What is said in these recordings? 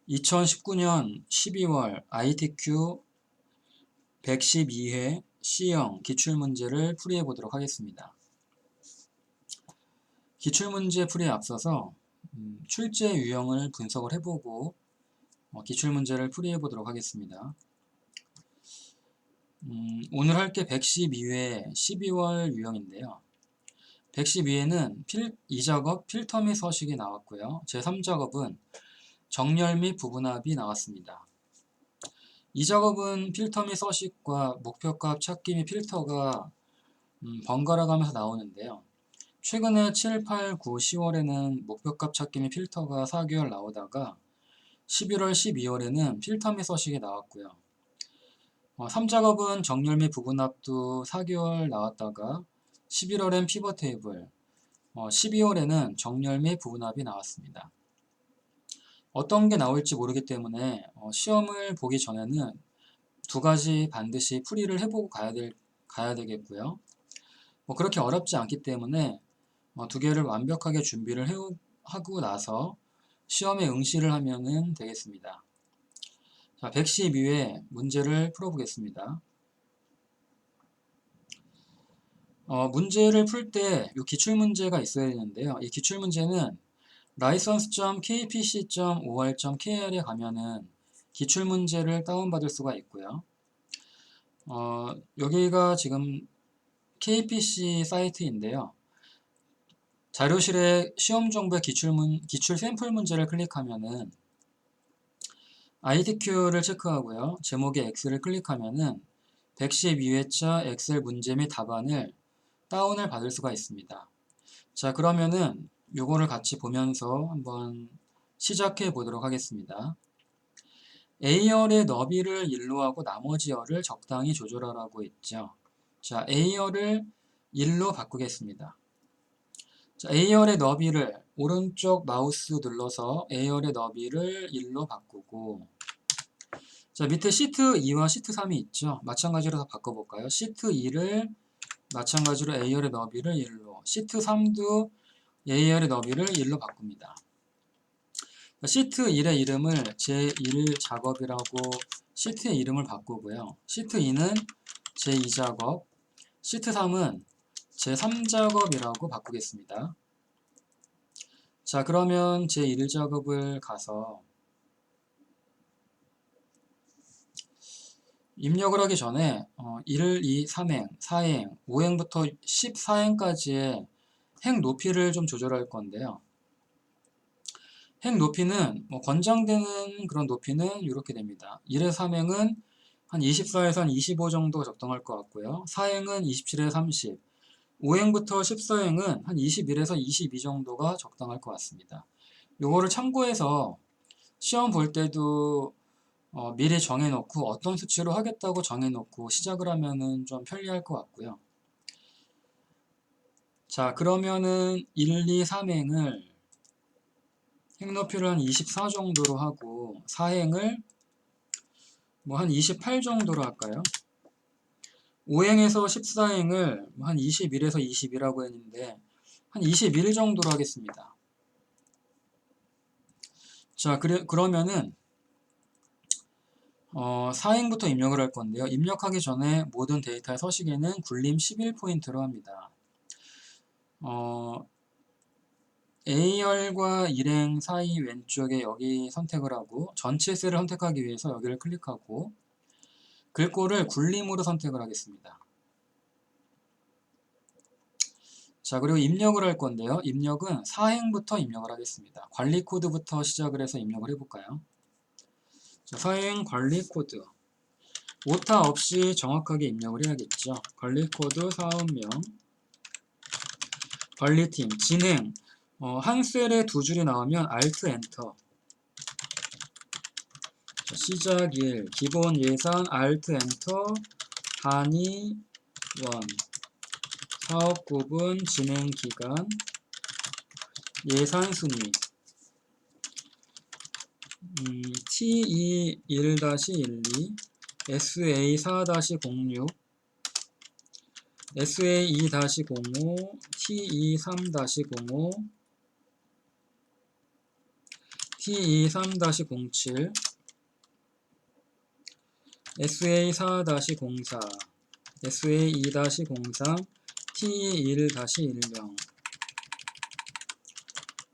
2019년 12월 ITQ 112회 C형 기출문제를 풀이해 보도록 하겠습니다. 기출문제 풀이에 앞서서 출제 유형을 분석을 해보고 기출문제를 풀이해 보도록 하겠습니다. 오늘 할 게 112회 12월 유형인데요. 112회는 2작업 필터 및 서식이 나왔고요. 제3작업은 정렬 및 부분합이 나왔습니다. 이 작업은 필터 및 서식과 목표값 찾기 및 필터가 번갈아 가면서 나오는데요. 최근에 7, 8, 9, 10월에는 목표값 찾기 및 필터가 4개월 나오다가 11월, 12월에는 필터 및 서식이 나왔고요. 3작업은 정렬 및 부분합도 4개월 나왔다가 11월엔 피벗 테이블, 12월에는 정렬 및 부분합이 나왔습니다. 어떤 게 나올지 모르기 때문에 시험을 보기 전에는 두 가지 반드시 풀이를 해보고 가야 되겠고요. 그렇게 어렵지 않기 때문에 두 개를 완벽하게 준비를 하고 나서 시험에 응시를 하면 되겠습니다. 자, 112회 문제를 풀어보겠습니다. 문제를 풀 때 이 기출문제가 있어야 되는데요. 이 기출문제는 license.kpc.or.kr에 가면은 기출문제를 다운받을 수가 있고요. 여기가 지금 KPC 사이트인데요. 자료실에 시험 정보의 기출 샘플 문제를 클릭하면은 ITQ를 체크하고요. 제목의 X를 클릭하면은 112회차 엑셀 문제 및 답안을 다운을 받을 수가 있습니다. 자, 그러면은 요거를 같이 보면서 한번 시작해 보도록 하겠습니다. A열의 너비를 1로 하고 나머지 열을 적당히 조절하라고 했죠. 자, A열을 1로 바꾸겠습니다. 자, A열의 너비를 오른쪽 마우스 눌러서 A열의 너비를 1로 바꾸고, 자, 밑에 시트 2와 시트 3이 있죠. 마찬가지로 다 바꿔볼까요? 시트 2를 마찬가지로 A열의 너비를 1로, 시트 3도 A열의 너비를 1로 바꿉니다. 시트 1의 이름을 제1 작업이라고 시트의 이름을 바꾸고요. 시트 2는 제2 작업, 시트 3은 제3 작업이라고 바꾸겠습니다. 자, 그러면 제1 작업을 가서 입력을 하기 전에 1, 2, 3행, 4행, 5행부터 14행까지의 행 높이를 좀 조절할 건데요. 행 높이는 권장되는 그런 높이는 이렇게 됩니다. 1의 3행은 한 24에서 한 25 정도 적당할 것 같고요. 4행은 27에서 30, 5행부터 14행은 한 21에서 22 정도가 적당할 것 같습니다. 요거를 참고해서 시험 볼 때도 미리 정해놓고 어떤 수치로 하겠다고 정해놓고 시작을 하면은 좀 편리할 것 같고요. 자, 그러면은 1, 2, 3행을 행 높이를 한 24 정도로 하고 4행을 뭐 한 28 정도로 할까요? 5행에서 14행을 한 21에서 20이라고 했는데 한 21 정도로 하겠습니다. 자, 그러면은 4행부터 입력을 할 건데요. 입력하기 전에 모든 데이터의 서식에는 굴림 11포인트로 합니다. A열과 1행 사이 왼쪽에 여기 선택을 하고 전체 셀을 선택하기 위해서 여기를 클릭하고 글꼴을 굴림으로 선택을 하겠습니다. 자, 그리고 입력을 할 건데요. 입력은 4행부터 입력을 하겠습니다. 관리 코드부터 시작을 해서 입력을 해볼까요? 자, 4행 관리 코드. 오타 없이 정확하게 입력을 해야겠죠. 관리 코드 사업명, 관리팀, 진행. 한 셀에 두 줄이 나오면 Alt 엔터. 시작일, 기본 예산, Alt 엔터, 단위 1, 사업 구분, 진행 기간, 예산 순위, TE 1-12, SA 4-06, SA 2-05, TE 3-05, T23-07 SA4-04 SA2-03 T1-10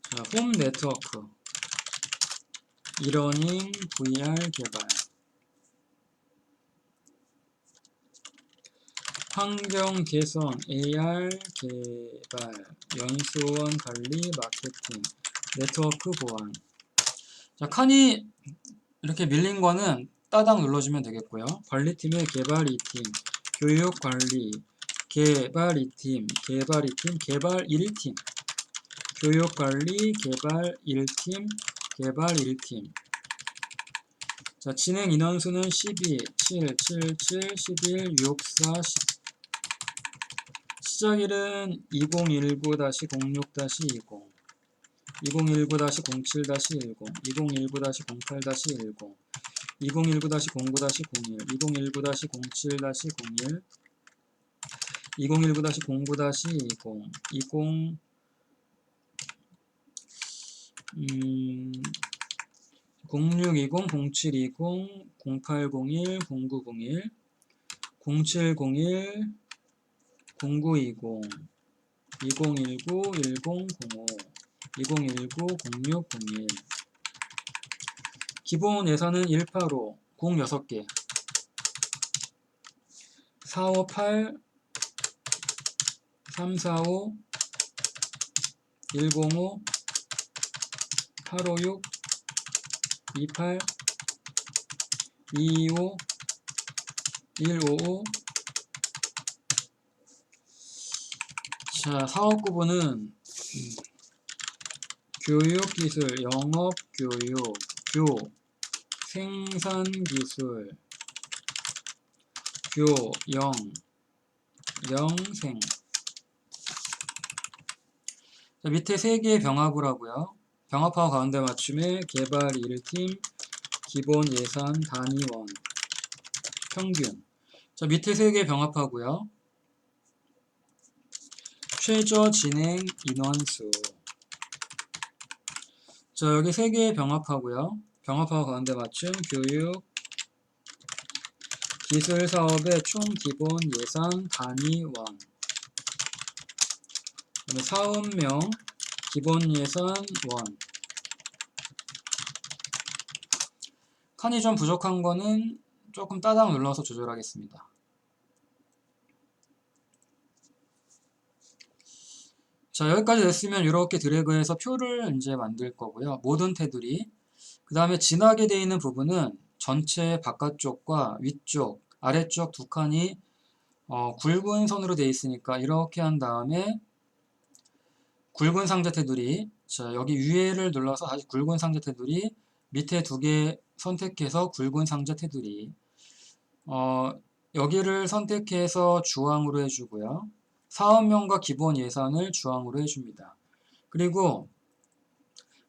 자, 홈 네트워크 이러닝 VR 개발 환경 개선 AR 개발 연수원 관리 마케팅 네트워크 보안 자, 칸이 이렇게 밀린 거는 따닥 눌러주면 되겠고요. 관리팀의 개발 2팀, 교육 관리, 개발 2팀, 개발 2팀, 개발 1팀, 교육 관리, 개발 1팀, 개발 1팀. 자, 진행 인원수는 12, 7, 7, 7, 11, 6, 4, 10. 시작일은 2019-06-20, 2019-07-10, 2019-08-10, 2019-09-01, 2019-07-01, 2019-09-20, 0620, 0720, 0801, 0901, 0701, 0920, 2019, 1005, 2019, 0601 기본 예산은 185, 공 6개 458, 345, 105, 856, 28, 225, 155 자, 사업구분은 교육기술, 영업교육, 생산기술, 영생 자, 밑에 3개의 병합을 하고요. 병합하고 가운데 맞춤에 개발 1팀, 기본 예산 단위원, 평균 자, 밑에 3개 병합하고요. 최저 진행 인원수 자, 여기 3개 병합하고요. 병합하고 가운데 맞춤 교육 기술 사업의 총 기본 예산 단위원 그다음에 사업명 기본 예산 원 칸이 좀 부족한 거는 조금 따닥 눌러서 조절하겠습니다. 자, 여기까지 됐으면 이렇게 드래그해서 표를 이제 만들 거고요. 모든 테두리. 그 다음에 진하게 되어 있는 부분은 전체 바깥쪽과 위쪽, 아래쪽 두 칸이 굵은 선으로 되어 있으니까 이렇게 한 다음에 굵은 상자 테두리. 자, 여기 위에를 눌러서 다시 굵은 상자 테두리. 밑에 2개 선택해서 굵은 상자 테두리. 여기를 선택해서 주황으로 해주고요. 사업명과 기본 예산을 주황으로 해줍니다. 그리고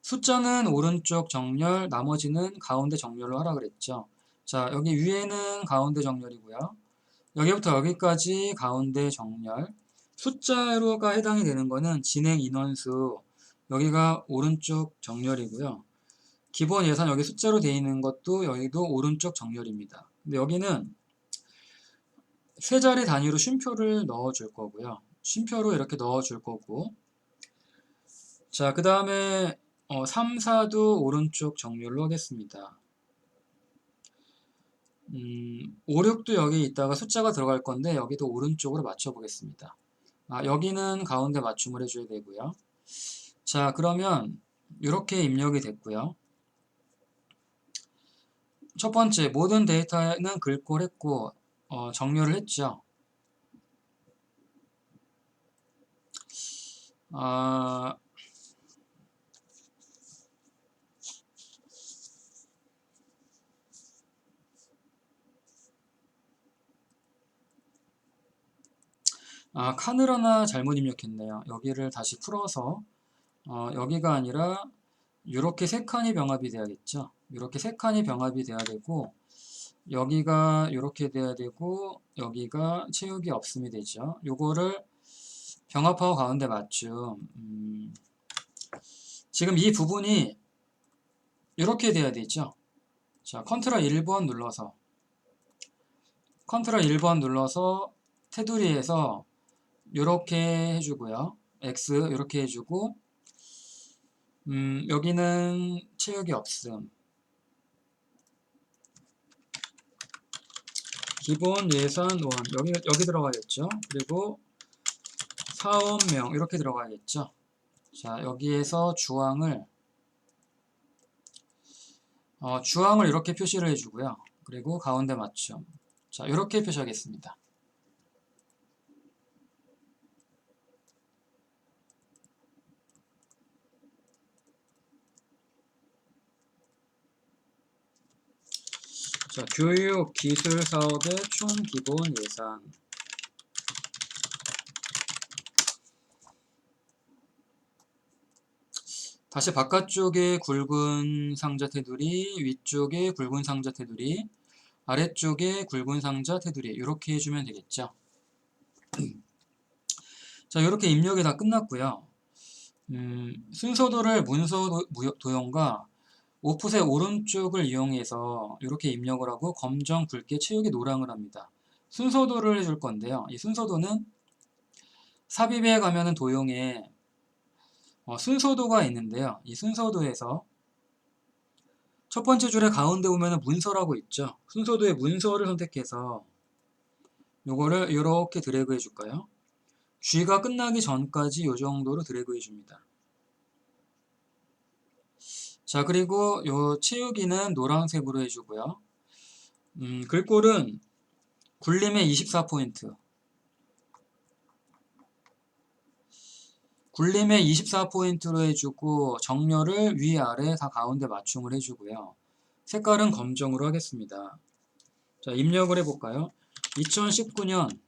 숫자는 오른쪽 정렬, 나머지는 가운데 정렬로 하라 그랬죠. 자, 여기 위에는 가운데 정렬이고요. 여기부터 여기까지 가운데 정렬. 숫자로가 해당이 되는 거는 진행 인원수, 여기가 오른쪽 정렬이고요. 기본 예산 여기 숫자로 되어 있는 것도 여기도 오른쪽 정렬입니다. 근데 여기는 세 자리 단위로 쉼표를 넣어줄 거고요. 쉼표로 이렇게 넣어줄 거고 자, 그 다음에 3, 4도 오른쪽 정렬로 하겠습니다. 5, 6도 여기 있다가 숫자가 들어갈 건데 여기도 오른쪽으로 맞춰 보겠습니다. 여기는 가운데 맞춤을 해줘야 되고요. 자, 그러면 이렇게 입력이 됐고요. 첫 번째 모든 데이터는 긁고 했고 정렬을 했죠. 칸을 하나 잘못 입력했네요. 여기를 다시 풀어서 여기가 아니라 이렇게 3칸이 병합이 돼야겠죠. 이렇게 3칸이 병합이 돼야 되고 여기가 이렇게 돼야 되고 여기가 채우기 없음이 되죠. 요거를 병합하고 가운데 맞춤. 지금 이 부분이 이렇게 돼야 되죠. 자, 컨트롤 1번 눌러서 테두리에서 이렇게 해주고요. X 이렇게 해주고 여기는 채우기 없음. 기본 예산 원 여기 들어가겠죠. 그리고 사업명 이렇게 들어가겠죠. 자, 여기에서 주황을 이렇게 표시를 해주고요. 그리고 가운데 맞춤. 자, 이렇게 표시하겠습니다. 자, 교육 기술 사업의 총 기본 예산. 다시 바깥쪽에 굵은 상자 테두리, 위쪽에 굵은 상자 테두리, 아래쪽에 굵은 상자 테두리 이렇게 해주면 되겠죠. 자, 이렇게 입력이 다 끝났고요. 순서도를 문서 도형과 오프셋 오른쪽을 이용해서 이렇게 입력을 하고 검정 굵게 채우기 노랑을 합니다. 순서도를 해줄 건데요. 이 순서도는 삽입에 가면은 도형에 순서도가 있는데요. 이 순서도에서 첫 번째 줄의 가운데 보면은 문서라고 있죠. 순서도의 문서를 선택해서 요거를 이렇게 드래그 해줄까요? G가 끝나기 전까지 요 정도로 드래그 해줍니다. 자, 그리고 요 채우기는 노란색으로 해주고요. 글꼴은 굴림의 24포인트. 굴림의 24포인트로 해주고 정렬을 위아래 다 가운데 맞춤을 해주고요. 색깔은 검정으로 하겠습니다. 자, 입력을 해볼까요? 2019년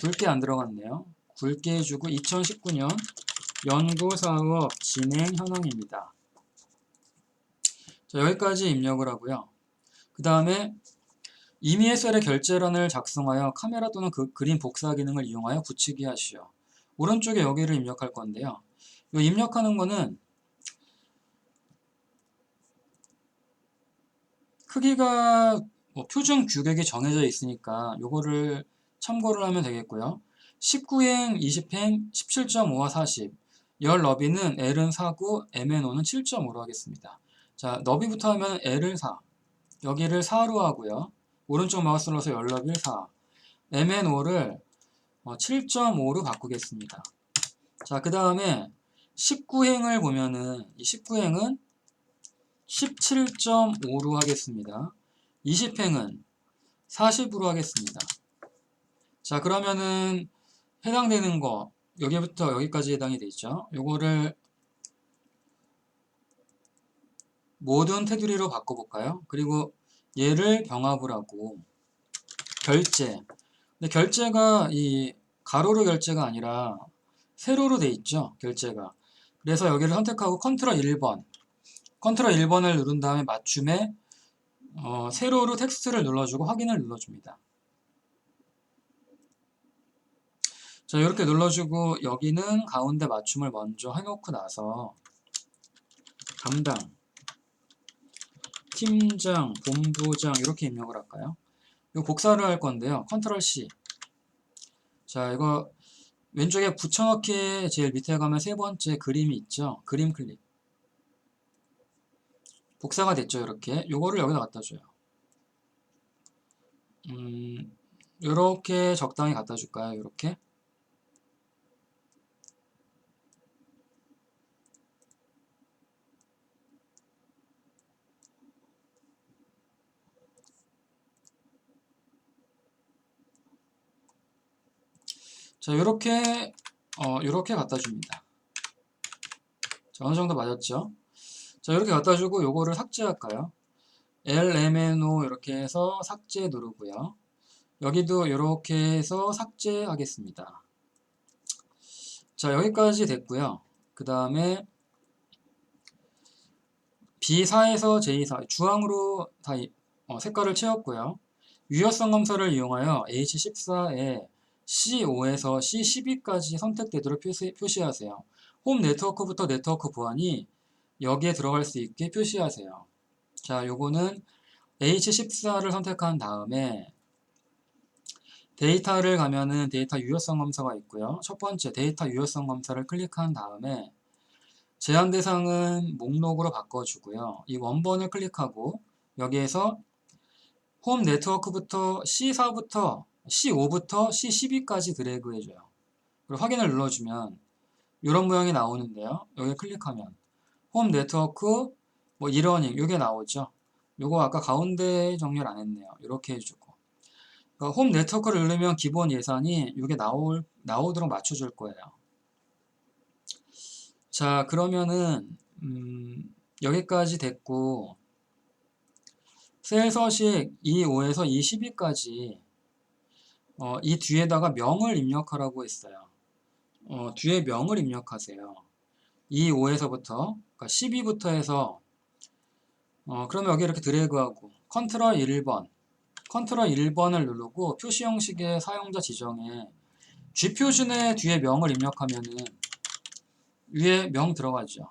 굵게 안 들어갔네요. 굵게 해주고 2019년 연구사업 진행 현황입니다. 자, 여기까지 입력을 하고요. 그 다음에 임의의 셀의 결제란을 작성하여 카메라 또는 그림 복사 기능을 이용하여 붙이기 하시오. 오른쪽에 여기를 입력할 건데요. 이 입력하는 거는 크기가 표준 규격이 정해져 있으니까 요거를 참고를 하면 되겠고요. 19행, 20행, 17.5와 40. 열 너비는 L은 4고 Mn 5는 7.5로 하겠습니다. 자, 너비부터 하면 L을 4. 여기를 4로 하고요. 오른쪽 마우스 눌러서 열 너비를 4. Mn 5를 7.5로 바꾸겠습니다. 자, 그 다음에 19행을 보면은 이 19행은 17.5로 하겠습니다. 20행은 40으로 하겠습니다. 자, 그러면은 해당되는 거 여기부터 여기까지 해당이 되죠. 요거를 모든 테두리로 바꿔볼까요? 그리고 얘를 병합을 하고 결제. 근데 결제가 이 가로로 결제가 아니라 세로로 돼 있죠. 결제가. 그래서 여기를 선택하고 컨트롤 1번. 컨트롤 1번을 누른 다음에 맞춤에 세로로 텍스트를 눌러주고 확인을 눌러줍니다. 자, 이렇게 눌러주고 여기는 가운데 맞춤을 먼저 해놓고 나서 담당, 팀장, 본부장 이렇게 입력을 할까요? 이거 복사를 할 건데요. 컨트롤 C. 자, 이거 왼쪽에 붙여넣기에 제일 밑에 가면 세 번째 그림이 있죠. 그림 클릭. 복사가 됐죠. 이렇게. 요거를 여기다 갖다 줘요. 이렇게 적당히 갖다 줄까요? 이렇게. 자, 요렇게 갖다 줍니다. 자, 어느 정도 맞았죠? 자, 이렇게 갖다 주고 요거를 삭제할까요? LMNO 이렇게 해서 삭제 누르고요. 여기도 이렇게 해서 삭제하겠습니다. 자, 여기까지 됐고요. 그 다음에 B4에서 J4 주황으로 다 색깔을 채웠고요. 유효성 검사를 이용하여 H14에 C5에서 C12까지 선택되도록 표시하세요. 홈 네트워크부터 네트워크 보안이 여기에 들어갈 수 있게 표시하세요. 자, 요거는 H14를 선택한 다음에 데이터를 가면은 데이터 유효성 검사가 있고요. 첫 번째 데이터 유효성 검사를 클릭한 다음에 제한 대상은 목록으로 바꿔주고요. 이 원본을 클릭하고 여기에서 홈 네트워크부터 C4부터 C5부터 C12까지 드래그 해줘요. 그리고 확인을 눌러주면 이런 모양이 나오는데요. 여기 클릭하면 홈 네트워크 뭐 이러닝 이게 나오죠. 요거 아까 가운데 정렬 안 했네요. 이렇게 해주고 그러니까 홈 네트워크를 누르면 기본 예산이 이게 나오도록 맞춰줄 거예요. 자, 그러면은 여기까지 됐고 셀 서식 E5에서 E12까지 이 뒤에다가 명을 입력하라고 했어요. 뒤에 명을 입력하세요. E5에서부터 그러니까 12부터 해서 그러면 여기 이렇게 드래그하고 컨트롤 1번을 누르고 표시 형식의 사용자 지정에 G표준의 뒤에 명을 입력하면은 위에 명 들어가죠.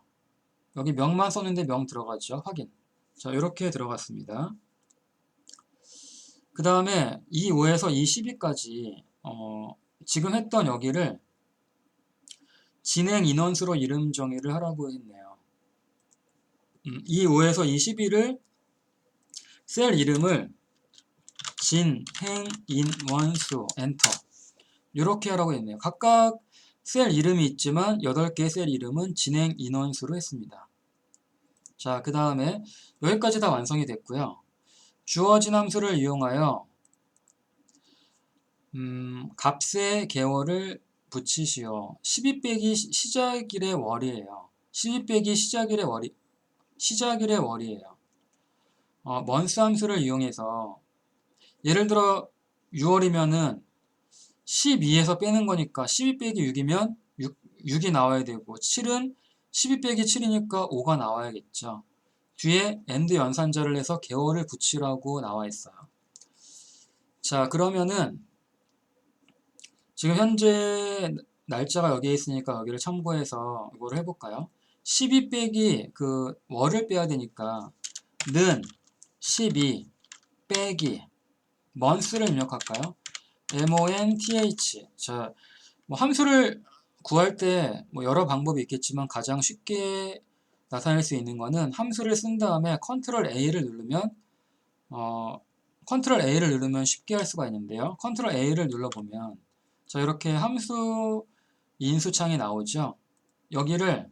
여기 명만 썼는데 명 들어가죠. 확인. 자, 이렇게 들어갔습니다. 그 다음에 E5에서 E12까지 지금 했던 여기를 진행 인원수로 이름 정의를 하라고 했네요. E5에서 E12를 셀 이름을 진행인원수 엔터 이렇게 하라고 했네요. 각각 셀 이름이 있지만 8개의 셀 이름은 진행인원수로 했습니다. 자, 그 다음에 여기까지 다 완성이 됐고요. 주어진 함수를 이용하여 값의 개월을 붙이시오. 12 빼기 시작일의 월이에요. 12 빼기 시작일의 월이에요. 먼스 함수를 이용해서 예를 들어 6월이면은 12에서 빼는 거니까 12 빼기 6이면 6이 나와야 되고 7은 12 빼기 7이니까 5가 나와야겠죠. 뒤에 AND 연산자를 해서 개월을 붙이라고 나와 있어요. 자, 그러면은 지금 현재 날짜가 여기에 있으니까 여기를 참고해서 이걸 해볼까요? 12 빼기 그 월을 빼야 되니까 는 12 빼기 month를 입력할까요? month. 자, 뭐 함수를 구할 때 뭐 여러 방법이 있겠지만 가장 쉽게 나타낼 수 있는 거는 함수를 쓴 다음에 컨트롤 A를 누르면 컨트롤 A를 누르면 쉽게 할 수가 있는데요. 컨트롤 A를 눌러보면 자, 이렇게 함수 인수창이 나오죠. 여기를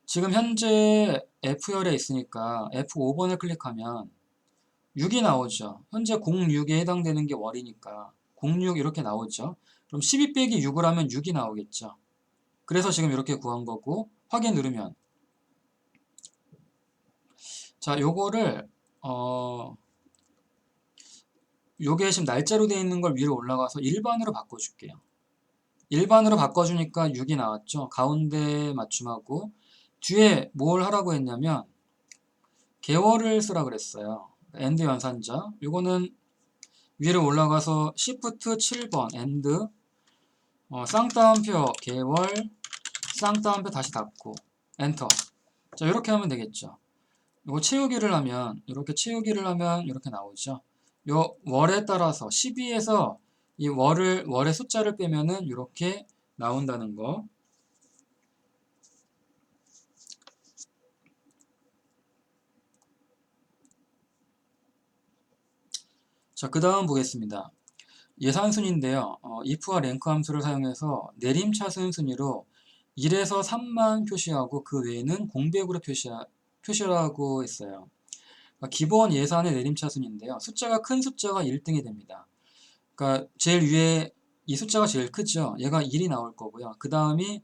지금 현재 F열에 있으니까 F5번을 클릭하면 6이 나오죠. 현재 06에 해당되는 게 월이니까 06 이렇게 나오죠. 그럼 12 빼기 6을 하면 6이 나오겠죠. 그래서 지금 이렇게 구한 거고 확인 누르면 자, 요거를 요게 지금 날짜로 되어 있는 걸 위로 올라가서 일반으로 바꿔줄게요. 일반으로 바꿔주니까 6이 나왔죠. 가운데 맞춤하고 뒤에 뭘 하라고 했냐면 개월을 쓰라 그랬어요. AND 연산자 요거는 위로 올라가서 Shift 7번 AND 쌍따옴표 개월 쌍따옴표 다시 닫고 엔터. 자, 이렇게 하면 되겠죠. 이거 채우기를 하면 이렇게 나오죠. 요 월에 따라서 12에서 이 월의 숫자를 빼면은 이렇게 나온다는 거. 자, 그 다음 보겠습니다. 예산순인데요. if와 랭크 함수를 사용해서 내림차순 순위로 1에서 3만 표시하고 그 외에는 공백으로 표시라고 했어요. 기본 예산의 내림차순인데요. 숫자가 큰 숫자가 1등이 됩니다. 그러니까 제일 위에 이 숫자가 제일 크죠. 얘가 1이 나올 거고요. 그 다음이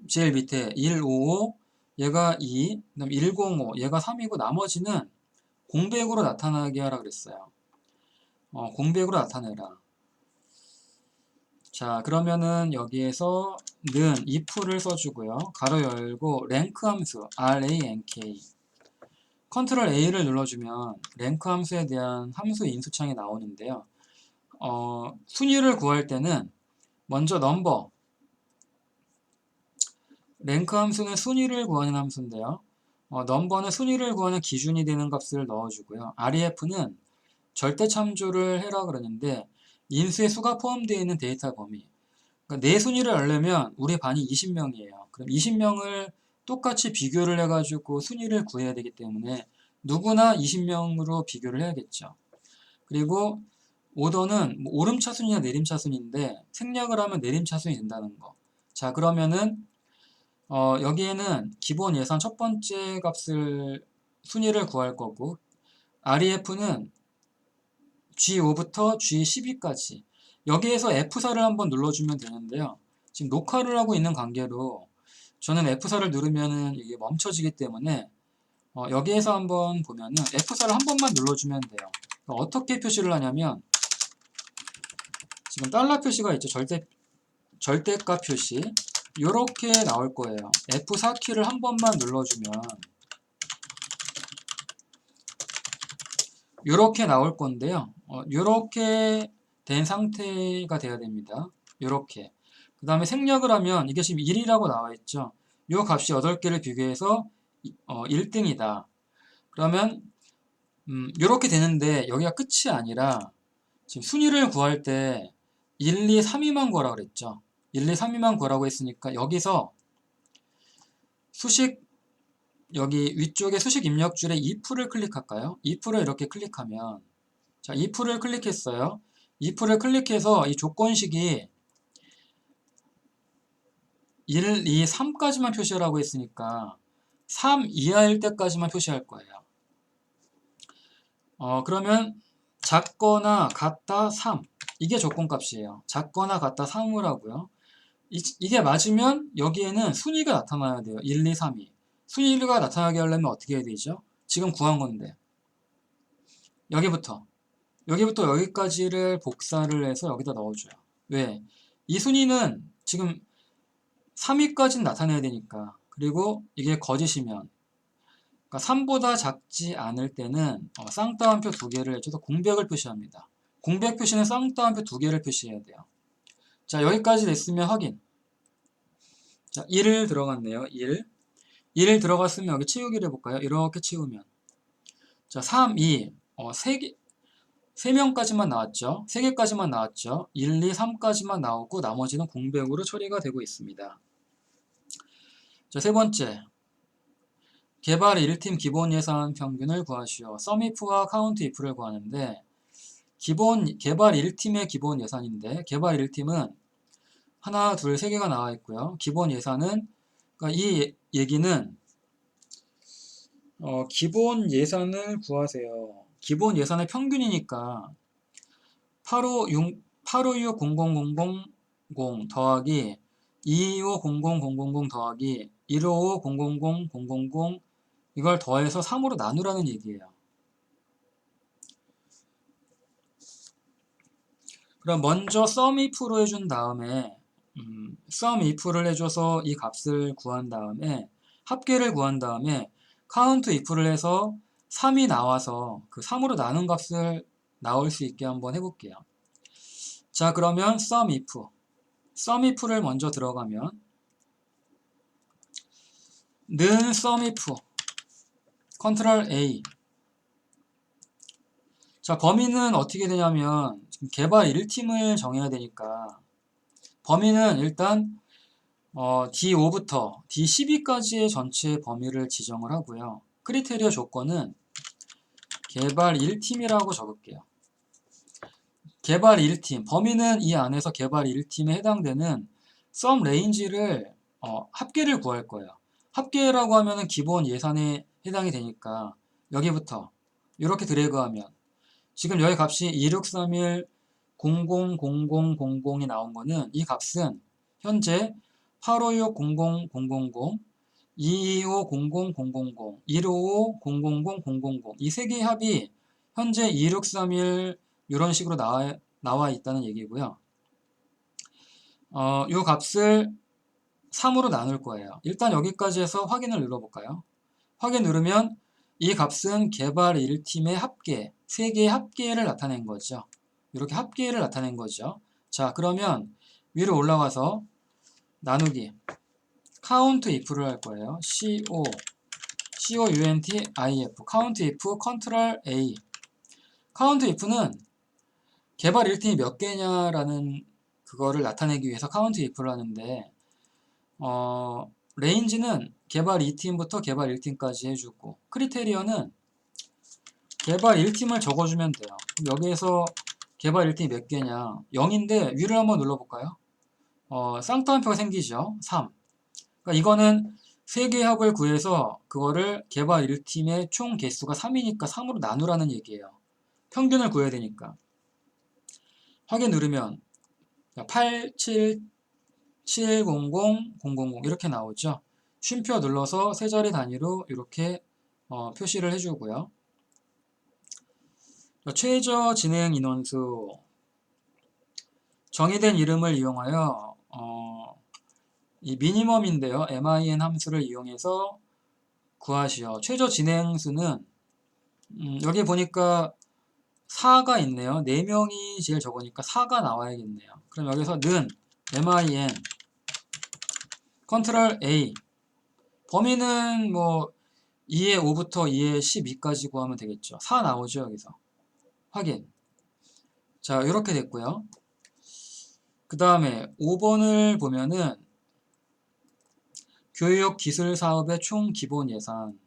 제일 밑에 155, 얘가 2, 그다음 105, 얘가 3이고 나머지는 공백으로 나타나게 하라 그랬어요. 공백으로 나타내라. 자, 그러면은 여기에서 는 if를 써주고요. 가로 열고 랭크 함수 rank 컨트롤 A를 눌러주면 랭크 함수에 대한 함수 인수창이 나오는데요. 순위를 구할 때는 먼저 넘버 랭크 함수는 순위를 구하는 함수인데요. 넘버는 순위를 구하는 기준이 되는 값을 넣어주고요. REF는 절대 참조를 해라 그러는데 인수의 수가 포함되어 있는 데이터 범위. 그러니까 내 순위를 알려면 우리 반이 20명이에요. 그럼 20명을 똑같이 비교를 해가지고 순위를 구해야 되기 때문에 누구나 20명으로 비교를 해야겠죠. 그리고 오더는 뭐 오름차순이나 내림차순인데 생략을 하면 내림차순이 된다는 거. 자, 그러면은 여기에는 기본 예산 첫 번째 값을 순위를 구할 거고 REF는 G5부터 G12까지 여기에서 F4를 한번 눌러주면 되는데요. 지금 녹화를 하고 있는 관계로 저는 F4를 누르면은 이게 멈춰지기 때문에 여기에서 한번 보면은 F4를 한 번만 눌러주면 돼요. 그러니까 어떻게 표시를 하냐면 지금 달러 표시가 있죠. 절대값 표시 요렇게 나올 거예요. F4 키를 한 번만 눌러주면 요렇게 나올 건데요. 요렇게 된 상태가 돼야 됩니다. 요렇게. 그 다음에 생략을 하면 이게 지금 1이라고 나와 있죠. 요 값이 8개를 비교해서 1등이다. 그러면 요렇게 되는데 여기가 끝이 아니라 지금 순위를 구할 때 1, 2, 3위만 구하라고 그랬죠. 1, 2, 3위만 구하라고 했으니까 여기서 수식 여기 위쪽에 수식 입력줄에 if를 클릭할까요? if를 이렇게 클릭하면 자, if를 클릭했어요. if를 클릭해서 이 조건식이 1, 2, 3까지만 표시하라고 했으니까 3 이하일 때까지만 표시할 거예요. 그러면 작거나 같다 3 이게 조건값이에요. 작거나 같다 3을 하고요. 이게 맞으면 여기에는 순위가 나타나야 돼요. 1, 2, 3이. 순위가 나타나게 하려면 어떻게 해야 되죠? 지금 구한 건데 여기부터 여기까지를 복사를 해서 여기다 넣어줘요. 왜? 이 순위는 지금 3위까지는 나타내야 되니까. 그리고 이게 거짓이면 그러니까 3보다 작지 않을 때는 쌍따옴표 2개를 해줘서 공백을 표시합니다. 공백 표시는 쌍따옴표 2개를 표시해야 돼요. 자, 여기까지 됐으면 확인. 자, 1을 들어갔네요. 1 들어갔으면 여기 채우기를 해볼까요? 이렇게 채우면 자, 3, 2 3명까지만 나왔죠. 3개까지만 나왔죠. 1, 2, 3까지만 나오고 나머지는 공백으로 처리가 되고 있습니다. 자, 세 번째. 개발 1팀 기본 예산 평균을 구하시오. 썸if와 카운트if를 구하는데 개발 1팀의 기본 예산인데 개발 1팀은 하나, 둘, 세 개가 나와 있고요. 기본 예산은 그러니까 이 얘기는 기본 예산을 구하세요. 기본 예산의 평균이니까 8560000 더하기 2250000 더하기 15500000 이걸 더해서 3으로 나누라는 얘기예요. 그럼 먼저 썸if로 해준 다음에 썸if를 해줘서 이 값을 구한 다음에 합계를 구한 다음에 countif를 해서 3이 나와서 그 3으로 나눈 값을 나올 수 있게 한번 해볼게요. 자, 그러면 썸if를 먼저 들어가면 는 썸if 컨트롤 A. 자, 범위는 어떻게 되냐면 개발 1팀을 정해야 되니까 범위는 일단 D5부터 D12까지의 전체 범위를 지정을 하고요. 크리테리어 조건은 개발 1팀이라고 적을게요. 개발 1팀, 범위는 이 안에서 개발 1팀에 해당되는 썸 레인지를 합계를 구할 거예요. 합계라고 하면은 기본 예산에 해당이 되니까 여기부터 이렇게 드래그하면 지금 여기 값이 2631 000000이 나온 거는 이 값은 현재 85600000 2250000 155000000 이 세 개의 합이 현재 2631 이런 식으로 나와 있다는 얘기고요. 이 값을 3으로 나눌 거예요. 일단 여기까지 해서 확인을 눌러볼까요? 확인 누르면 이 값은 개발 1팀의 합계, 3개의 합계를 나타낸 거죠. 이렇게 합계를 나타낸 거죠. 자, 그러면 위로 올라가서 나누기 count if를 할 거예요. COUNTIF, count if, 컨트롤 A. count if는 개발 1팀이 몇 개냐라는 그거를 나타내기 위해서 count if를 하는데, 레인지는 개발 2팀부터 개발 1팀까지 해주고, 크리테리어는 개발 1팀을 적어주면 돼요. 여기에서 개발 1팀이 몇 개냐? 0인데 위를 한번 눌러볼까요? 쌍따옴표가 생기죠. 3. 그러니까 이거는 3개의 합을 구해서 그거를 개발 1팀의 총 개수가 3이니까 3으로 나누라는 얘기예요. 평균을 구해야 되니까. 확인 누르면 8, 7, 7, 0, 0, 0, 0, 0 이렇게 나오죠. 쉼표 눌러서 세 자리 단위로 이렇게 표시를 해주고요. 최저 진행 인원수 정의된 이름을 이용하여 이 미니멈인데요. min 함수를 이용해서 구하시오. 최저 진행수는 여기 보니까 4가 있네요. 4명이 제일 적으니까 4가 나와야겠네요. 그럼 여기서 는 min 컨트롤 A 범위는 뭐 2의 5부터 2의 12까지 구하면 되겠죠. 4 나오죠. 여기서 확인. 자, 이렇게 됐고요. 그 다음에 5번을 보면은 교육 기술 사업의 총 기본 예산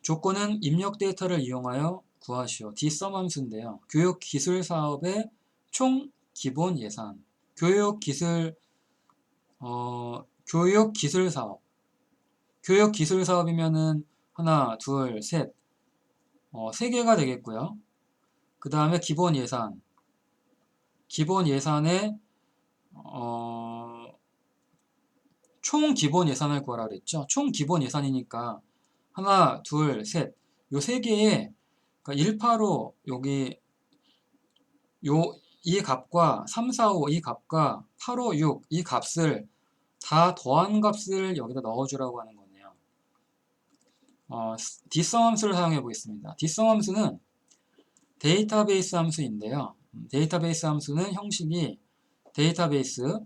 조건은 입력 데이터를 이용하여 구하시오. dsum 함수인데요. 교육 기술 사업의 총 기본 예산 교육 기술 사업 교육 기술 사업이면은 하나, 둘, 셋, 세 개가 되겠고요. 그 다음에 기본 예산의 총 기본 예산을 구하라 그랬죠. 총 기본 예산이니까 하나, 둘, 셋, 요 세 개에 그러니까 185 여기 이 값과 345 이 값과 856 이 값을 다 더한 값을 여기다 넣어주라고 하는 거네요. dsum 함수를 사용해 보겠습니다. dsum 함수는 데이터베이스 함수인데요. 데이터베이스 함수는 형식이 데이터베이스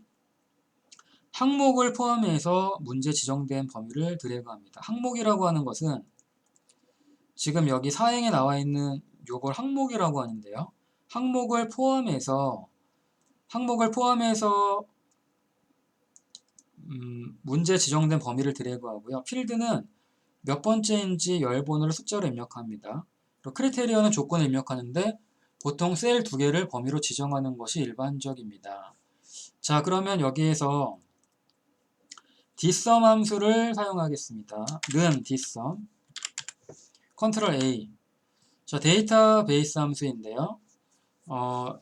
항목을 포함해서 문제 지정된 범위를 드래그합니다. 항목이라고 하는 것은 지금 여기 사행에 나와 있는 요걸 항목이라고 하는데요. 항목을 포함해서 문제 지정된 범위를 드래그하고요. 필드는 몇 번째인지 열번호를 숫자로 입력합니다. 크리테리어는 조건을 입력하는데 보통 셀 2개를 범위로 지정하는 것이 일반적입니다. 자, 그러면 여기에서 dsum 함수를 사용하겠습니다. 는 dsum 컨트롤 A. 자, 데이터베이스 함수인데요.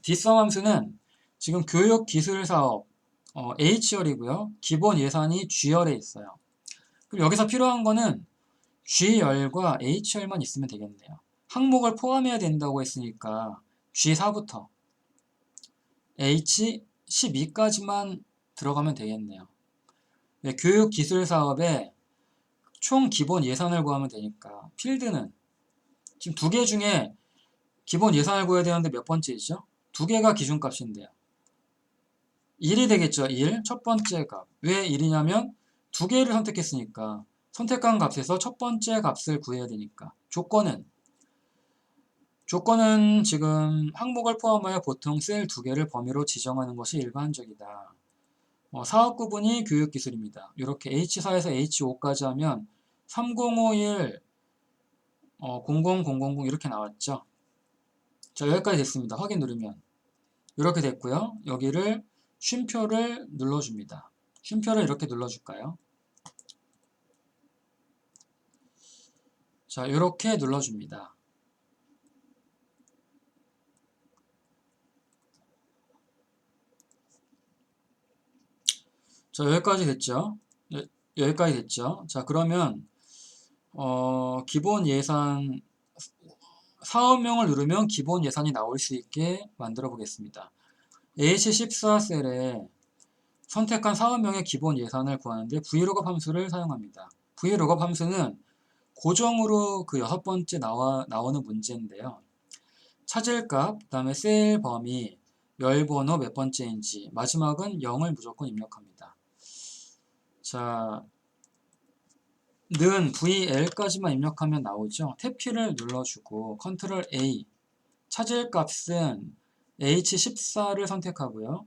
dsum 함수는 지금 교육 기술 사업 H열이고요. 기본 예산이 G열에 있어요. 그럼 여기서 필요한 거는 G열과 H열만 있으면 되겠네요. 항목을 포함해야 된다고 했으니까 G4부터 H12까지만 들어가면 되겠네요. 네, 교육 기술 사업에 총 기본 예산을 구하면 되니까 필드는 지금 2개 중에 기본 예산을 구해야 되는데 몇 번째이죠? 2개가 기준값인데요. 1이 되겠죠. 1. 첫 번째 값. 왜 1이냐면 2개를 선택했으니까 선택한 값에서 첫 번째 값을 구해야 되니까. 조건은 지금 항목을 포함하여 보통 셀 2개를 범위로 지정하는 것이 일반적이다. 사업 구분이 교육기술입니다. 이렇게 H4에서 H5까지 하면 3051, 00000 이렇게 나왔죠. 자, 여기까지 됐습니다. 확인 누르면 이렇게 됐고요. 여기를 쉼표를 눌러줍니다. 쉼표를 이렇게 눌러줄까요? 자, 이렇게 눌러줍니다. 자, 여기까지 됐죠? 여기까지 됐죠? 자, 그러면 기본 예산 사업명을 누르면 기본 예산이 나올 수 있게 만들어 보겠습니다. H14셀에 선택한 사업명의 기본 예산을 구하는데 vlookup 함수를 사용합니다. vlookup 함수는 고정으로 그 6번째 나오는 문제인데요. 찾을 값, 그 다음에 셀 범위, 열번호 몇 번째인지, 마지막은 0을 무조건 입력합니다. 자, 는 VL까지만 입력하면 나오죠. 탭키를 눌러주고 컨트롤 A, 찾을 값은 H14를 선택하고요.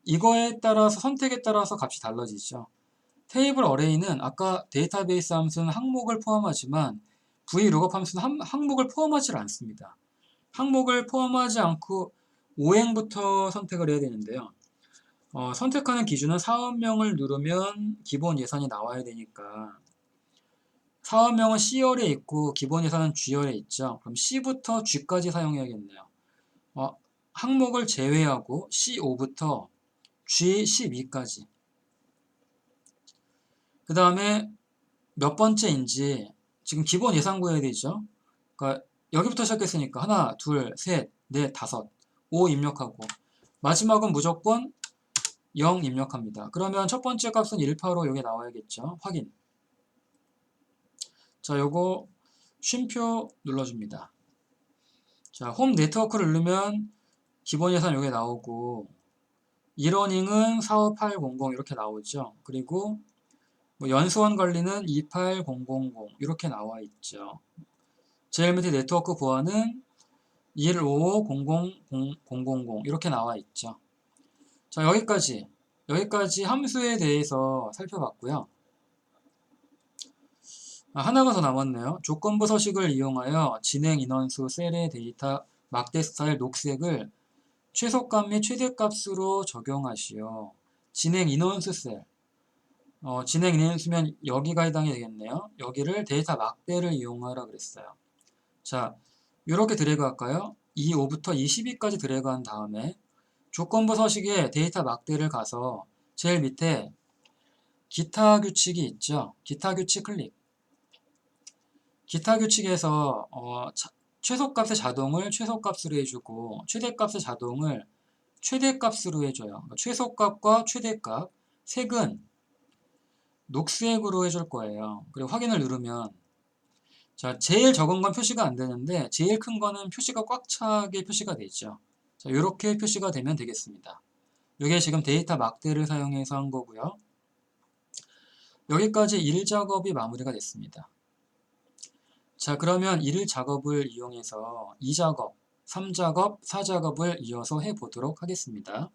이거에 따라서 선택에 따라서 값이 달라지죠. 테이블 어레이는 아까 데이터베이스 함수는 항목을 포함하지만 VLOOKUP 함수는 항목을 포함하지 않습니다. 항목을 포함하지 않고 오행부터 선택을 해야 되는데요. 선택하는 기준은 사업명을 누르면 기본 예산이 나와야 되니까 사업명은 C열에 있고 기본 예산은 G열에 있죠. 그럼 C부터 G까지 사용해야겠네요. 항목을 제외하고 C5부터 G12까지. 그 다음에 몇 번째인지 지금 기본 예산 구해야 되죠. 그러니까 여기부터 시작했으니까 하나, 둘, 셋, 넷, 다섯, 5 입력하고 마지막은 무조건 0 입력합니다. 그러면 첫 번째 값은 1파로 여기 나와야겠죠. 확인. 자, 요거 쉼표 눌러줍니다. 자, 홈 네트워크를 누르면 기본 예산 여기 나오고 이러닝은 45800 이렇게 나오죠. 그리고 뭐 연수원 관리는 28000 이렇게 나와 있죠. 제일 밑에 네트워크 보안은 155000000 이렇게 나와 있죠. 자, 여기까지 함수에 대해서 살펴봤고요. 하나가 더 남았네요. 조건부 서식을 이용하여 진행 인원수 셀의 데이터 막대 스타일 녹색을 최소값 및 최대값으로 적용하시오. 진행 인원수 셀. 진행 인원수면 여기가 해당이 되겠네요. 여기를 데이터 막대를 이용하라 그랬어요. 자, 이렇게 드래그 할까요? 25부터 22까지 드래그 한 다음에 조건부 서식에 데이터 막대를 가서 제일 밑에 기타 규칙이 있죠. 기타 규칙 클릭. 기타 규칙에서 최소값의 자동을 최소값으로 해주고 최대값의 자동을 최대값으로 해줘요. 그러니까 최소값과 최대값 색은 녹색으로 해줄 거예요. 그리고 확인을 누르면 자, 제일 적은 건 표시가 안 되는데 제일 큰 거는 표시가 꽉 차게 표시가 되죠. 자, 이렇게 표시가 되면 되겠습니다. 이게 지금 데이터 막대를 사용해서 한 거고요. 여기까지 1작업이 마무리가 됐습니다. 자, 그러면 1작업을 이용해서 2작업, 3작업, 4작업을 이어서 해보도록 하겠습니다.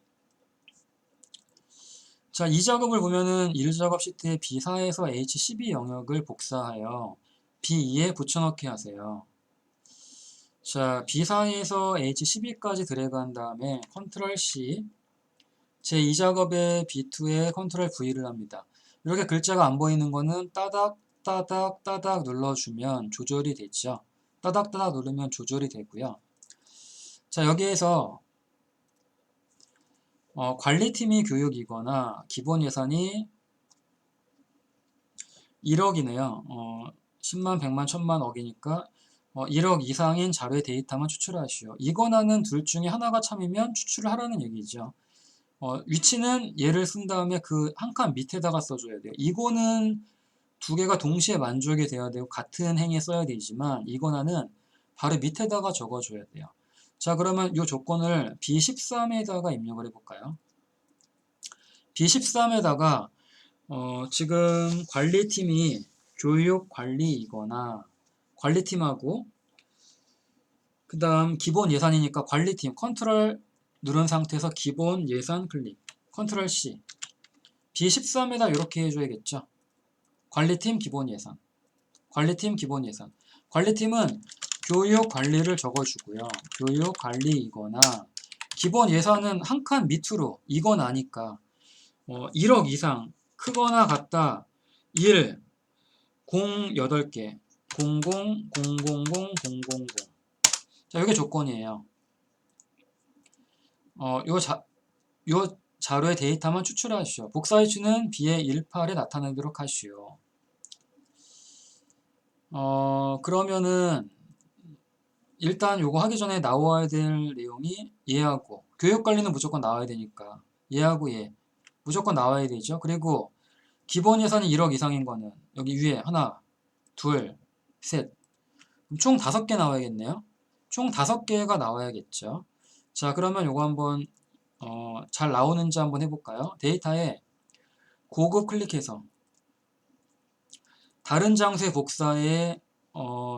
자, 2작업을 보면은 1작업 시트에 B4에서 H12 영역을 복사하여 B2에 붙여넣기 하세요. 자, B4에서 H12까지 드래그한 다음에 컨트롤 C, 제 2작업의 B2에 컨트롤 V를 합니다. 이렇게 글자가 안 보이는 거는 따닥 따닥 따닥 눌러주면 조절이 되죠. 따닥 따닥 누르면 조절이 되고요. 자, 여기에서 관리팀이 교육이거나 기본 예산이 1억이네요. 10만, 100만, 1000만 억이니까 1억 이상인 자료의 데이터만 추출하시오. 이거나는 둘 중에 하나가 참이면 추출을 하라는 얘기죠. 위치는 얘를 쓴 다음에 그 한 칸 밑에다가 써줘야 돼요. 이거는 두 개가 동시에 만족이 돼야 되고 같은 행에 써야 되지만 이거나는 바로 밑에다가 적어줘야 돼요. 자, 그러면 이 조건을 B13에다가 입력을 해볼까요? B13에다가 지금 관리팀이 교육관리이거나 관리팀하고 그 다음 기본 예산이니까 관리팀 컨트롤 누른 상태에서 기본 예산 클릭 컨트롤 C B13에다 이렇게 해줘야겠죠. 관리팀 기본 예산 관리팀 기본 예산 관리팀은 교육 관리를 적어주고요. 교육 관리이거나 기본 예산은 한 칸 밑으로 이건 아니까 1억 이상 크거나 같다 1 0 8개 00 000 000 자, 이게 조건이에요. 요 자료의 데이터만 추출하시오. 복사위치는 B의 18에 나타내도록 하시오. 그러면은 일단 요거 하기 전에 나와야 될 내용이 얘하고 교육관리는 무조건 나와야 되니까 얘하고 얘 무조건 나와야 되죠. 그리고 기본 예산이 1억 이상인 거는 여기 위에 하나, 둘, 셋 총 5개 나와야겠네요. 총 5개가 나와야겠죠. 자, 그러면 요거 한번 잘 나오는지 한번 해볼까요? 데이터에 고급 클릭해서 다른 장소의 복사의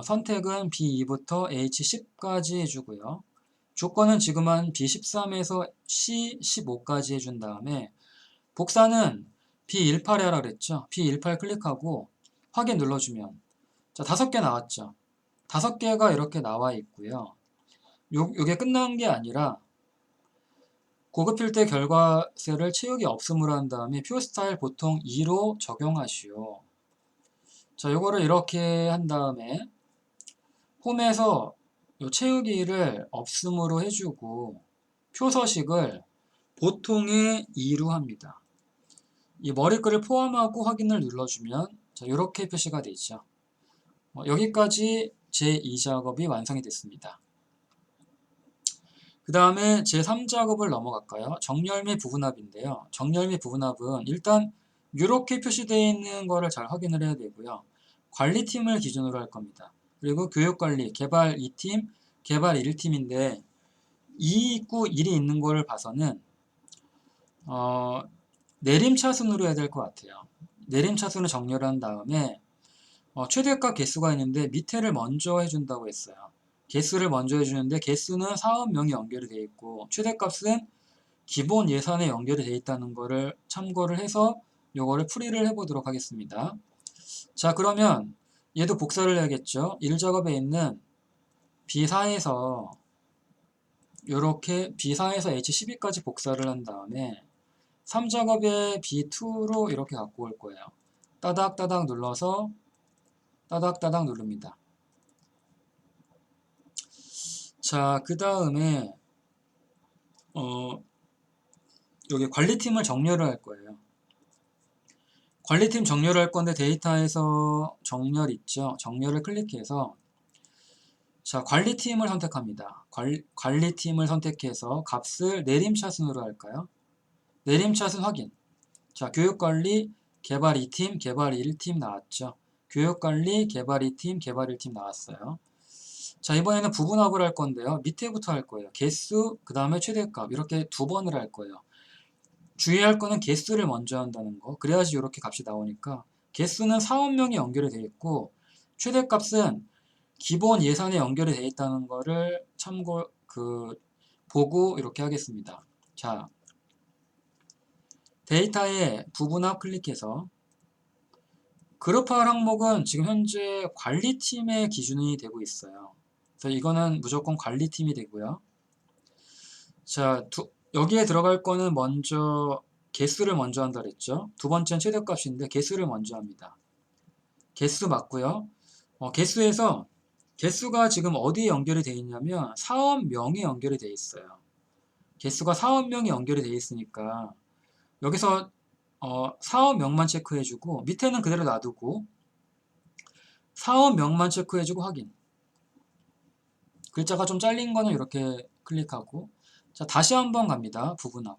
선택은 B2부터 H10까지 해주고요. 조건은 지금 한 B13에서 C15까지 해준 다음에 복사는 B18에 하라 그랬죠. B18 클릭하고 확인 눌러주면 자 5개 나왔죠. 5개가 이렇게 나와 있고요. 요게 끝난 게 아니라 고급 필터 결과셀을 채우기 없음으로 한 다음에 표 스타일 보통 2로 적용하시오. 자, 요거를 이렇게 한 다음에 홈에서 요 채우기를 없음으로 해주고 표 서식을 보통의 2로 합니다. 이 머리글을 포함하고 확인을 눌러주면 자, 이렇게 표시가 되죠. 여기까지 제2작업이 완성이 됐습니다. 그 다음에 제3작업을 넘어갈까요? 정렬 및 부분합인데요. 정렬 및 부분합은 일단 이렇게 표시되어 있는 거를 잘 확인을 해야 되고요. 관리팀을 기준으로 할 겁니다. 그리고 교육관리, 개발 2팀, 개발 1팀인데 2 있고 1이 있는 거를 봐서는 내림차순으로 해야 될 것 같아요. 내림차순을 정렬한 다음에 최대값 개수가 있는데 밑에를 먼저 해준다고 했어요. 개수를 먼저 해주는데 개수는 사업명이 연결이 되어 있고 최대값은 기본 예산에 연결이 되어 있다는 거를 참고를 해서 요거를 풀이를 해보도록 하겠습니다. 자, 그러면 얘도 복사를 해야겠죠. 1작업에 있는 B4에서 요렇게 B4에서 H12까지 복사를 한 다음에 3작업에 B2로 이렇게 갖고 올 거예요. 따닥따닥 눌러서 따닥따닥 누릅니다. 자, 그 다음에 여기 관리팀을 정렬을 할 거예요. 관리팀 정렬을 할 건데 데이터에서 정렬 있죠. 정렬을 클릭해서 자, 관리팀을 선택합니다. 관리팀을 선택해서 값을 내림차순으로 할까요? 내림차순 확인. 자, 교육관리, 개발 2팀, 개발 1팀 나왔죠. 교육관리, 개발 2팀, 개발 1팀 나왔어요. 자, 이번에는 부분합을 할 건데요. 밑에부터 할 거예요. 개수, 그 다음에 최대값 이렇게 2번을 할 거예요. 주의할 거는 개수를 먼저 한다는 거. 그래야지 이렇게 값이 나오니까 개수는 사업명이 연결이 되어 있고 최대값은 기본 예산에 연결이 되어 있다는 거를 보고 이렇게 하겠습니다. 자, 데이터에 부분합 클릭해서 그룹화 항목은 지금 현재 관리팀의 기준이 되고 있어요. 그래서 이거는 무조건 관리팀이 되고요. 자, 여기에 들어갈 거는 먼저 개수를 먼저 한다 그랬죠. 두 번째는 최대값인데 개수를 먼저 합니다. 개수 맞고요. 개수에서 개수가 지금 어디에 연결이 되어 있냐면 사업명에 연결이 되어 있어요. 개수가 사업명에 연결이 되어 있으니까 여기서 사업명만 체크해주고 밑에는 그대로 놔두고 사업명만 체크해주고 확인. 글자가 좀 잘린 거는 이렇게 클릭하고 자, 다시 한번 갑니다. 부분합.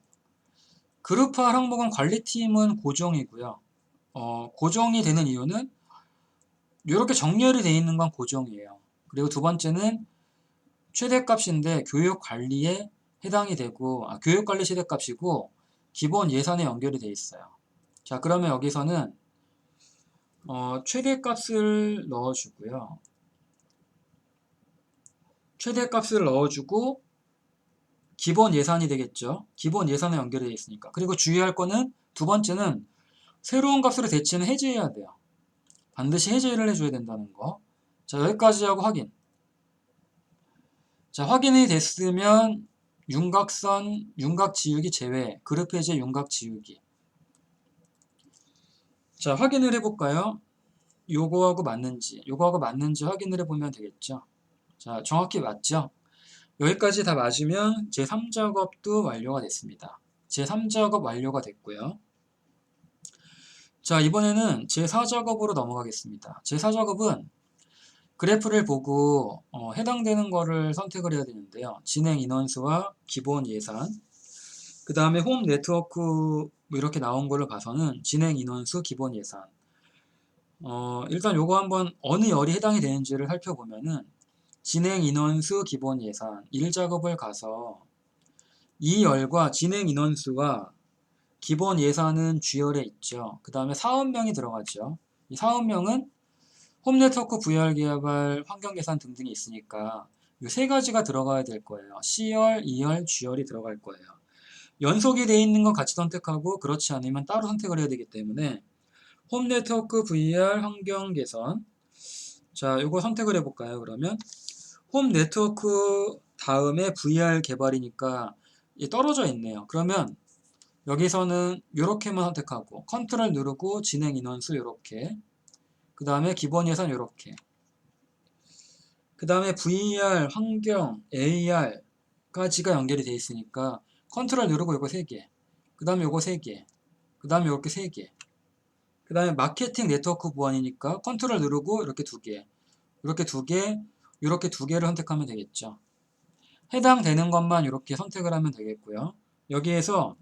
그룹화 항목은 관리팀은 고정이고요. 고정이 되는 이유는 이렇게 정렬이 되어 있는 건 고정이에요. 그리고 두 번째는 최대값인데 교육관리에 해당이 되고 교육관리 최대값이고 기본 예산에 연결이 되어 있어요. 자, 그러면 여기서는 최대값을 넣어주고요. 최대값을 넣어주고 기본 예산이 되겠죠. 기본 예산에 연결이 되어 있으니까. 그리고 주의할 거는 두 번째는 새로운 값으로 대체는 해제해야 돼요. 반드시 해제를 해줘야 된다는 거. 자, 여기까지 하고 확인. 자, 확인이 됐으면 윤곽선, 윤곽 지우기 제외, 그룹 해제, 윤곽 지우기. 자, 확인을 해볼까요? 요거하고 맞는지 확인을 해보면 되겠죠. 자, 정확히 맞죠? 여기까지 다 맞으면 제3작업도 완료가 됐습니다. 제3작업 완료가 됐고요. 자, 이번에는 제4작업으로 넘어가겠습니다. 제4작업은 그래프를 보고 해당되는 거를 선택을 해야 되는데요. 진행 인원수와 기본 예산, 그 다음에 홈 네트워크 뭐 이렇게 나온 거를 봐서는 진행 인원수, 기본 예산. 일단 요거 한번 어느 열이 해당이 되는지를 살펴보면은 진행 인원수, 기본 예산 1작업을 가서 이 열과 진행 인원수와 기본 예산은 G열에 있죠. 그 다음에 사업명이 들어가죠. 이 사업명은 홈 네트워크 VR 개발, 환경 계산 등등이 있으니까 이 세 가지가 들어가야 될 거예요. C열, E열, G열이 들어갈 거예요. 연속이 돼 있는 건 같이 선택하고 그렇지 않으면 따로 선택을 해야 되기 때문에 홈 네트워크 VR 환경 개선. 자, 이거 선택을 해볼까요? 그러면 홈 네트워크 다음에 VR 개발이니까 떨어져 있네요. 그러면 여기서는 이렇게만 선택하고 컨트롤 누르고 진행 인원수 이렇게, 그 다음에 기본 예산 이렇게, 그 다음에 VR, 환경, AR까지가 연결이 돼 있으니까 컨트롤 누르고 이거 3개, 그 다음에 이거 3개, 그 다음에 이렇게 3개, 그 다음에 마케팅 네트워크 보안이니까 컨트롤 누르고 이렇게 2개, 이렇게 2개, 이렇게 2개를 선택하면 되겠죠. 해당되는 것만 이렇게 선택을 하면 되겠고요. 여기에서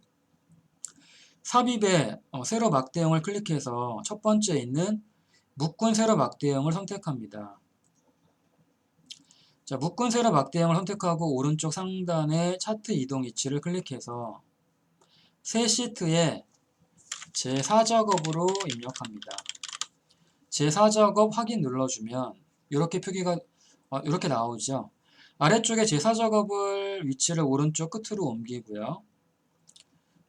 삽입에 세로 막대형을 클릭해서 첫 번째 있는 묶은 세로 막대형을 선택합니다. 자, 묶은 세로 막대형을 선택하고 오른쪽 상단의 차트 이동 위치를 클릭해서 새 시트에 제4작업으로 입력합니다. 제4작업 확인 눌러주면 이렇게 표기가 이렇게 나오죠. 아래쪽에 제4작업을 위치를 오른쪽 끝으로 옮기고요.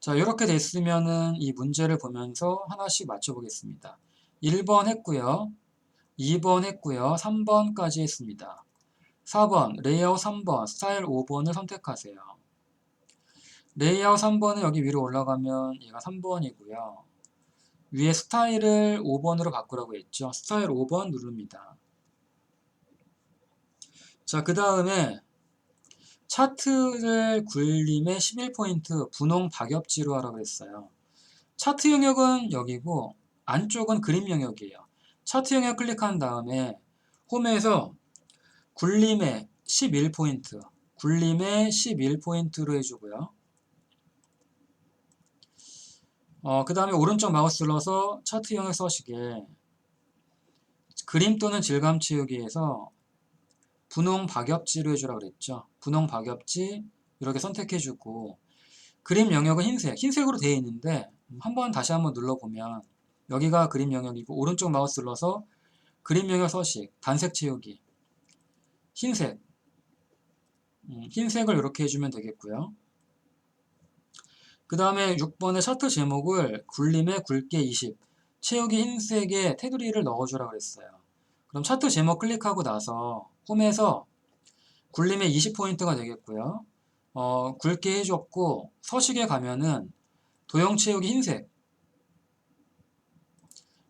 자, 이렇게 됐으면은 이 문제를 보면서 하나씩 맞춰보겠습니다. 1번 했고요. 2번 했고요. 3번까지 했습니다. 4번, 레이아웃 3번, 스타일 5번을 선택하세요. 레이아웃 3번은 여기 위로 올라가면 얘가 3번이고요. 위에 스타일을 5번으로 바꾸라고 했죠. 스타일 5번 누릅니다. 자, 그 다음에 차트를 굴림에 11포인트 분홍 박엽지로 하라고 했어요. 차트 영역은 여기고 안쪽은 그림 영역이에요. 차트 영역 클릭한 다음에 홈에서 굴림에 11포인트, 굴림에 11포인트로 해주고요. 그 다음에 오른쪽 마우스 눌러서 차트 영역 서식에 그림 또는 질감 채우기에서 분홍 박엽지로 해주라고 그랬죠. 분홍 박엽지 이렇게 선택해주고 그림 영역은 흰색으로 되어 있는데 다시 한번 눌러보면 여기가 그림 영역이고 오른쪽 마우스 눌러서 그림 영역 서식, 단색 채우기, 흰색을 이렇게 해주면 되겠고요. 그 다음에 6번의 차트 제목을 굴림에 굵게 20, 채우기 흰색에 테두리를 넣어주라고 그랬어요. 그럼 차트 제목 클릭하고 나서 홈에서 굴림에 20포인트가 되겠고요. 굵게 해줬고 서식에 가면은 도형 채우기 흰색,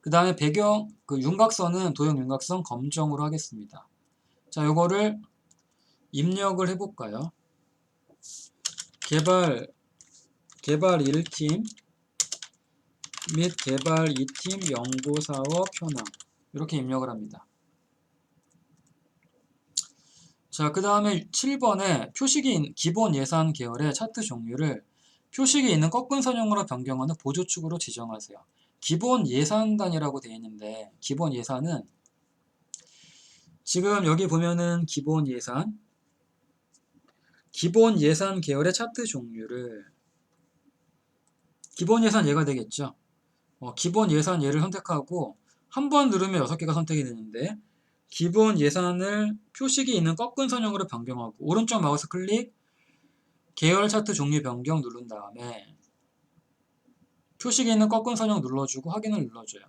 그 다음에 배경 윤곽선은 도형 윤곽선 검정으로 하겠습니다. 자, 요거를 입력을 해볼까요? 개발 1팀 및 개발 2팀 연구사업 현황 이렇게 입력을 합니다. 자, 그 다음에 7번에 기본 예산 계열의 차트 종류를 표식이 있는 꺾은 선형으로 변경하는 보조축으로 지정하세요. 기본 예산단이라고 되어 있는데 기본 예산은 지금 여기 보면은 기본 예산 계열의 차트 종류를 기본 예산 얘가 되겠죠. 기본 예산 얘를 선택하고 한 번 누르면 6개가 선택이 되는데 기본 예산을 표식이 있는 꺾은 선형으로 변경하고 오른쪽 마우스 클릭 계열 차트 종류 변경 누른 다음에 표식이 있는 꺾은 선형 눌러주고 확인을 눌러줘요.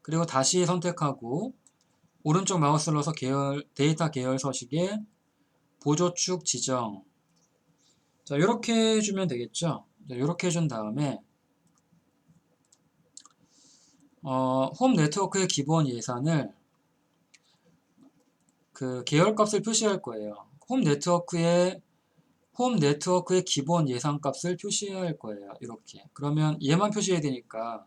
그리고 다시 선택하고 오른쪽 마우스 눌러서 데이터 계열 서식에 보조축 지정. 자, 이렇게 해주면 되겠죠. 이렇게 해준 다음에 홈 네트워크의 기본 예산을 그 계열값을 표시할 거예요. 홈 네트워크의 기본 예산값을 표시할 거예요. 이렇게. 그러면 얘만 표시해야 되니까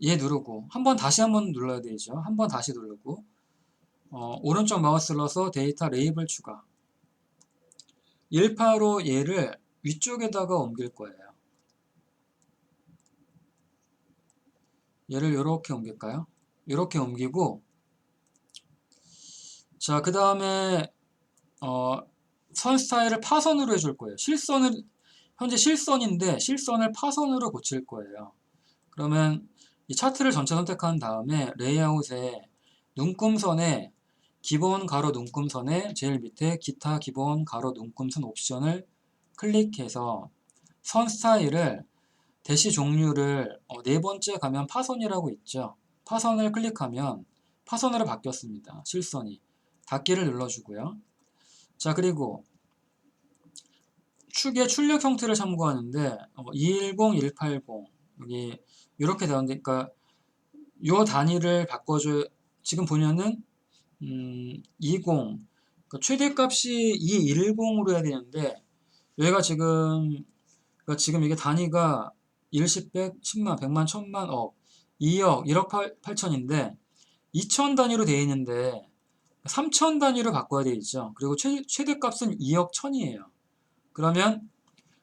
얘 누르고 다시 한 번 눌러야 되죠. 한 번 다시 누르고 오른쪽 마우스 눌러서 데이터 레이블 추가 1파로 얘를 위쪽에다가 옮길 거예요. 얘를 이렇게 옮길까요? 이렇게 옮기고 자, 그 다음에 선 스타일을 파선으로 해줄 거예요. 현재 실선인데 실선을 파선으로 고칠 거예요. 그러면 이 차트를 전체 선택한 다음에 레이아웃에 눈금선에 기본 가로 눈금선에 제일 밑에 기타 기본 가로 눈금선 옵션을 클릭해서 선 스타일을 대시 종류를 네 번째 가면 파선이라고 있죠. 파선을 클릭하면 파선으로 바뀌었습니다. 실선이. 닫기를 눌러주고요. 자, 그리고 축의 출력 형태를 참고하는데 210, 180 여기 이렇게 되었는데 그러니까 요 단위를 바꿔줘. 지금 보면은 20 그러니까 최대값이 210으로 해야 되는데 여기가 지금 그러니까 지금 이게 단위가 1, 10, 100, 10만, 100만, 1000만, 억, 2억, 1억 8천인데 2000 단위로 되어 있는데 3000 단위로 바꿔야 되어 있죠. 그리고 최대값은 2억 1000이에요. 그러면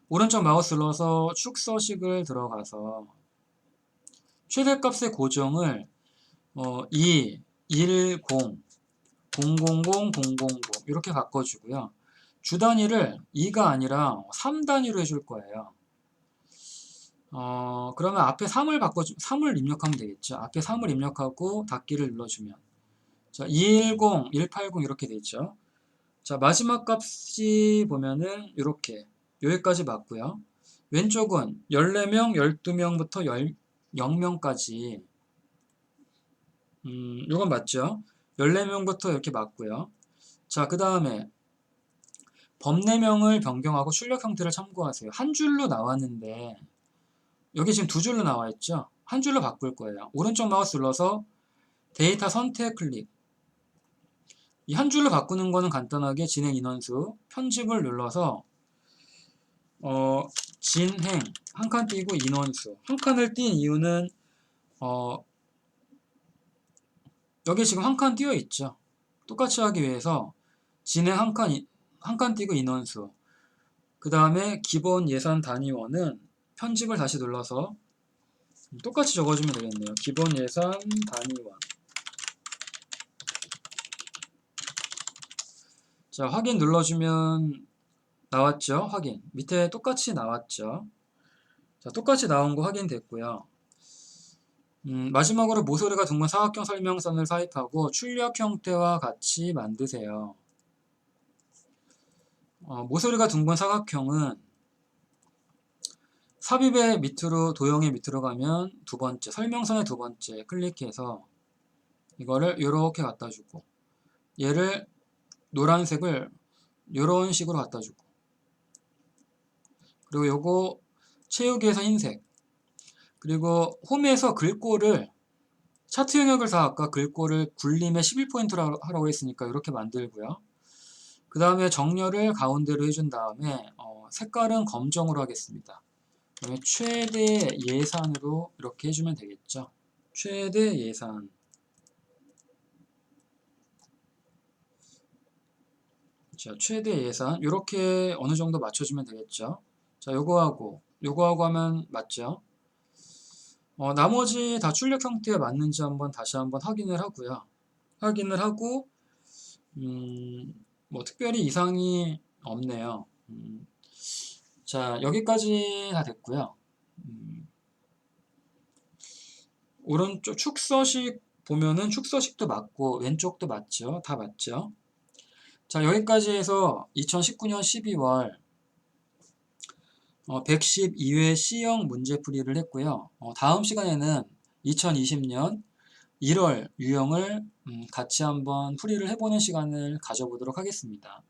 오른쪽 마우스 눌러서 축 서식을 들어가서 최대값의 고정을 2, 1, 0, 000, 000 이렇게 바꿔주고요. 주 단위를 2가 아니라 3 단위로 해줄 거예요. 그러면 앞에 3을 입력하면 되겠죠. 앞에 3을 입력하고 닫기를 눌러주면. 자, 210, 180 이렇게 되죠. 자, 마지막 값이 보면은 이렇게. 여기까지 맞고요. 왼쪽은 14명, 12명부터 0명까지. 이건 맞죠? 14명부터 이렇게 맞고요. 자, 그 다음에 범례명을 변경하고 출력 형태를 참고하세요. 한 줄로 나왔는데 여기 지금 두 줄로 나와 있죠? 한 줄로 바꿀 거예요. 오른쪽 마우스 눌러서 데이터 선택 클릭. 이 한 줄로 바꾸는 거는 간단하게 진행 인원수 편집을 눌러서 진행 한 칸 띄고 인원수 한 칸을 띈 이유는 여기 지금 한 칸 띄어 있죠. 똑같이 하기 위해서 진행 한 칸 띄고 인원수 그 다음에 기본 예산 단위원은 편집을 다시 눌러서 똑같이 적어주면 되겠네요. 기본 예산 단위원. 자, 확인 눌러주면 나왔죠? 확인. 밑에 똑같이 나왔죠? 자, 똑같이 나온 거 확인됐고요. 마지막으로 모서리가 둥근 사각형 설명선을 삽입하고 출력 형태와 같이 만드세요. 모서리가 둥근 사각형은 삽입의 밑으로 도형의 밑으로 가면 두 번째 설명선의 두 번째 클릭해서 이거를 이렇게 갖다 주고 얘를 노란색을 이런 식으로 갖다 주고 그리고 요거 채우기에서 흰색 그리고 홈에서 글꼴을 차트 영역을 다 아까 글꼴을 굴림에 11포인트로 하라고 했으니까 이렇게 만들고요. 그 다음에 정렬을 가운데로 해준 다음에 색깔은 검정으로 하겠습니다. 그다음에 최대 예산으로 이렇게 해주면 되겠죠. 최대 예산. 자, 최대 예산 이렇게 어느 정도 맞춰주면 되겠죠. 자, 요거하고 하면 맞죠. 나머지 다 출력 형태에 맞는지 다시 한번 확인을 하고요. 확인을 하고 뭐 특별히 이상이 없네요. 자, 여기까지 다 됐고요. 오른쪽 축서식 보면은 축서식도 맞고 왼쪽도 맞죠. 다 맞죠. 자, 여기까지 해서 2019년 12월 112회 C형 문제풀이를 했고요. 다음 시간에는 2020년 1월 유형을 같이 한번 풀이를 해보는 시간을 가져보도록 하겠습니다.